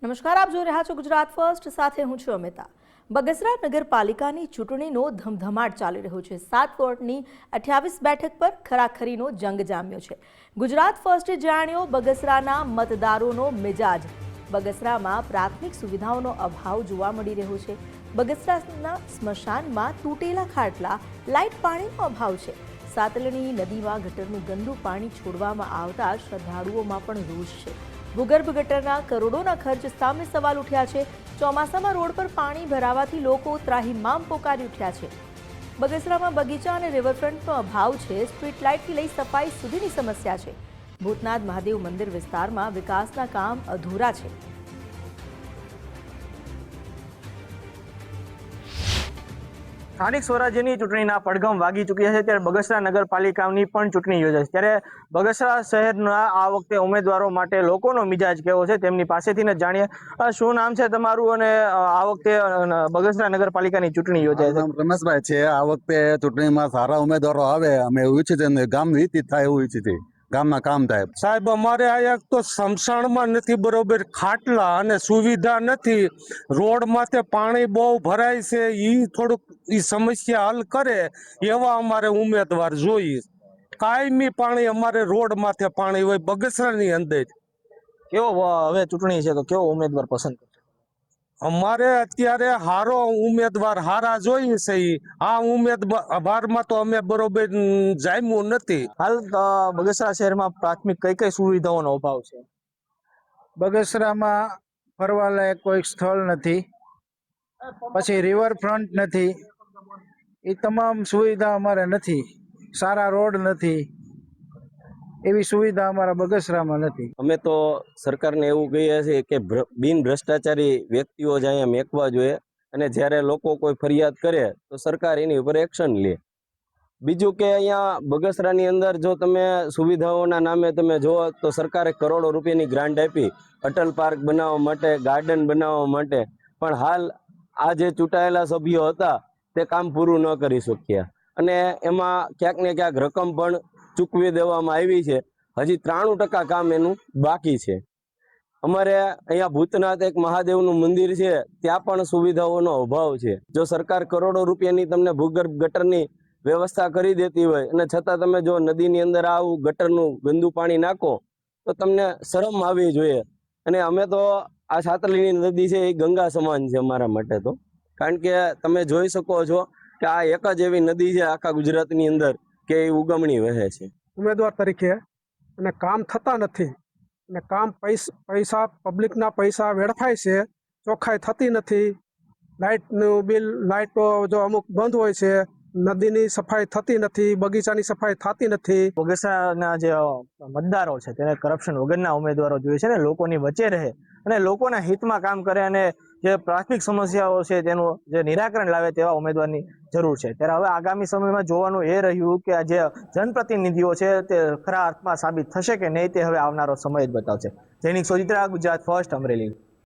નમસ્કાર, આપ જોઈ રહ્યા છો ગુજરાત ફર્સ્ટ, સાથે હું છું અમિતા। બગસરા નગરપાલિકાની ચૂંટણીનો ધમધમાટ ચાલી રહ્યો છે। 7 વોર્ડની 28 બેઠક પર ખરાખરીનો જંગ જામ્યો છે। ગુજરાત ફર્સ્ટે જાણ્યો બગસરાના મતદારોનો મિજાજ। બગસરામાં પ્રાથમિક સુવિધાઓનો અભાવ જોવા મળી રહ્યો છે। બગસરાના સ્મશાનમાં તૂટેલા ખાટલા, લાઇટ, પાણીનો અભાવ છે। સાતલણી નદીમાં ગટરનું ગંદુ પાણી છોડવામાં આવતા શ્રદ્ધાળુઓમાં પણ રોષ છે। ભૂગર્ભ ગટરના કરોડોના ખર્ચ સામે સવાલ ઉઠ્યા છે। ચોમાસામાં રોડ પર પાણી ભરાવાથી લોકો ત્રાહિમામ પોકારી ઉઠ્યા છે। બગસરામાં બગીચા અને રિવરફ્રન્ટનો અભાવ છે। સ્ટ્રીટ લાઇટથી લઈ સફાઈ સુધીની સમસ્યા છે। ભૂતનાથ મહાદેવ મંદિર વિસ્તારમાં વિકાસના કામ અધૂરા છે। સ્થાનિક સ્વરાજ્યની ચૂંટણીના પડઘમ વાગી ચૂક્યા છે ત્યારે બગસરા નગરપાલિકાની પણ ચૂંટણી યોજાશે ત્યારે બગસરા શહેરના આ વખતે ઉમેદવારો માટે લોકોનો મિજાજ કેવો છે તેમની પાસેથી જ જાણીએ। શું નામ છે તમારું અને આ વખતે બગસરા નગરપાલિકાની ચૂંટણી યોજાય છે? રમેશભાઈ છે। આ વખતે ચૂંટણીમાં સારા ઉમેદવારો આવે અમે એવું ઈચ્છીએ છીએ, ગામ વિકસિત થાય એવું ઈચ્છીએ છીએ, ગામના કામ થાય। સાહેબ, અમારે આ એક તો સ્મશાનમાં નથી બરોબર ખાટલા અને સુવિધા નથી, રોડ માથે પાણી બહુ ભરાય છે, ઈ થોડુંક ઈ સમસ્યા હલ કરે એવા અમારે ઉમેદવાર જોઈએ। કાયમી પાણી અમારે રોડ માથે પાણી હોય બગસરાની અંદર। કેવો હવે ચૂંટણી છે તો કેવો ઉમેદવાર પસંદ કરશો? અમારે અત્યારે હારો ઉમેદવાર હારા જોઈએ છે, આ ઉમેદવારમાં તો અમે બરોબર જામ્યું નથી। હાલ બગસરા શહેરમાં પ્રાથમિક કઈ કઈ સુવિધાઓનો અભાવ છે? બગસરામાં ફરવાલાયક કોઈ સ્થળ નથી, પછી રિવરફ્રન્ટ નથી, એ તમામ સુવિધા અમારે નથી। સારા રોડ નથી, એવી સુવિધા અમારા બગસરામાં નથી। અમે તો સરકારને એવું કહીએ છીએ કે બિન ભ્રષ્ટાચારી વ્યક્તિઓ જ અહીંયા મેકવા જોઈએ અને જ્યારે લોકો કોઈ ફરિયાદ કરે તો સરકાર એની ઉપર એક્શન લે। બીજું કે અહીંયા બગસરાની અંદર જો તમે સુવિધાઓના નામે તમે જુઓ તો સરકારે કરોડો રૂપિયાની ગ્રાન્ટ આપી અટલ પાર્ક બનાવવા માટે, ગાર્ડન બનાવવા માટે, પણ હાલ આ જે ચૂંટાયેલા સભ્યો હતા તે કામ પૂરું ન કરી શક્યા અને એમાં ક્યાંક ને ક્યાંક રકમ પણ ચૂકવી દેવામાં આવી છે। હજી 93% કામ એનું બાકી છે। અમારે અહીંયા ભૂતનાથ એક મહાદેવનું મંદિર છે, ત્યાં પણ સુવિધાઓનો અભાવ છે। જો સરકાર કરોડો રૂપિયાની તમને ભૂગર્ભ ગટરની વ્યવસ્થા કરી દેતી હોય અને છતાં તમે જો નદીની અંદર આવું ગટરનું ગંદુ પાણી નાખો તો તમને શરમ આવવી જોઈએ। અને અમે તો આ સાતલણી નદી છે એ ગંગા સમાન છે અમારા માટે તો, કારણ કે તમે જોઈ શકો છો કે આ એક જ એવી નદી છે આખા ગુજરાતની અંદર કે એ ઉગમણી વહે છે। ઉમેદવાર તરીકે અને કામ થતા નથી અને કામ પૈસા પબ્લિકના પૈસા વેડફાય છે, ચોખ્ખાઈ થતી નથી। લાઇટનું બિલ, લાઇટો જો અમુક બંધ હોય છે, નદીની સફાઈ થતી નથી, બગીચાની સફાઈ થતી નથી। બગસરાના જે મતદારો છે તેને કરપ્શન વગરના ઉમેદવારો જોઈએ છે ને લોકોની વચ્ચે રહે અને લોકોના હિતમાં કામ કરે અને જે પ્રાથમિક સમસ્યાઓ છે તેનું જે નિરાકરણ લાવે તેવા ઉમેદવારની જરૂર છે। ત્યારે હવે આગામી સમયમાં જોવાનું એ રહ્યું કે આ જે જનપ્રતિનિધિઓ છે તે ખરા અર્થમાં સાબિત થશે કે નહીં તે હવે આવનારો સમય જ બતાવશે। જૈનિક સોજિત્રા, ગુજરાત ફર્સ્ટ, અમરેલી।